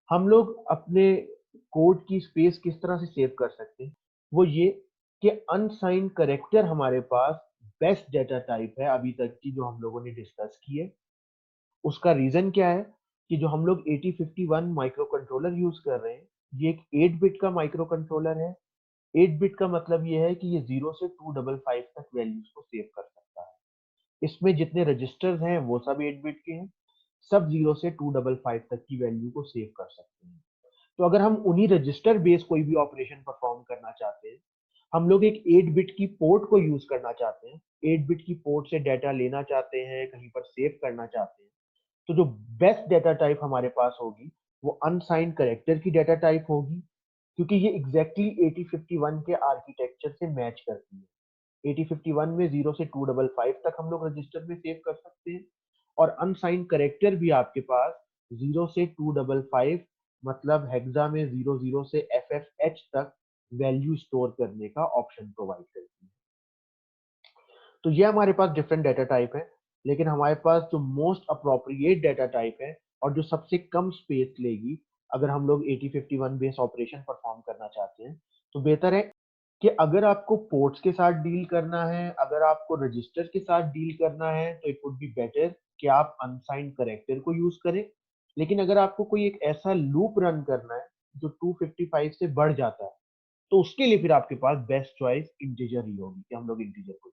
हम लोग अपने कोड की स्पेस किस तरह से सेव कर सकते हैं, वो ये कि अनसाइंड करेक्टर हमारे पास बेस्ट डेटा टाइप है अभी तक की जो हम लोगों ने डिस्कस की है। उसका रीजन क्या है कि जो हम लोग 8051 माइक्रो कंट्रोलर यूज कर रहे हैं, ये एक 8 बिट का माइक्रो कंट्रोलर है। 8 बिट का मतलब ये है कि ये 0 से 255 तक वैल्यूज को सेव कर सकता है। इसमें जितने रजिस्टर्स हैं वो सब 8 बिट के हैं, सब 0 से 255 तक की वैल्यू को सेव कर सकते हैं। तो अगर हम उन्हीं रजिस्टर बेस कोई भी ऑपरेशन परफॉर्म करना चाहते हैं, हम लोग एक 8 बिट की पोर्ट को यूज करना चाहते हैं, 8 बिट की पोर्ट से डाटा लेना चाहते हैं, कहीं पर सेव करना चाहते हैं, तो जो बेस्ट डेटा टाइप हमारे पास होगी वो अनसाइंड करेक्टर की डेटा टाइप होगी, क्योंकि ये एग्जैक्टली 8051 के आर्किटेक्चर से मैच करती है। 8051 में 0 से 255 तक हम लोग रजिस्टर में सेव कर सकते हैं, और अनसाइंड करेक्टर भी आपके पास 0 से 255 मतलब हेक्सा में 00 से FFH तक वैल्यू स्टोर करने का ऑप्शन प्रोवाइड करती है। तो ये हमारे पास डिफरेंट डेटा टाइप है, लेकिन हमारे पास जो मोस्ट अप्रोप्रिएट डेटा टाइप है और जो सबसे कम स्पेस लेगी अगर हम लोग 8051 बेस ऑपरेशन परफॉर्म करना चाहते हैं, तो बेहतर है कि अगर आपको पोर्ट्स के साथ डील करना है, अगर आपको रजिस्टर के साथ डील करना है, तो इट वुड बी बेटर कि आप अनसाइंड करेक्टर को यूज करें। लेकिन अगर आपको कोई एक ऐसा लूप रन करना है जो 255 से बढ़ जाता है, तो उसके लिए फिर आपके पास बेस्ट चॉइस इंटीजर ही होगी कि हम लोग इंटीजर को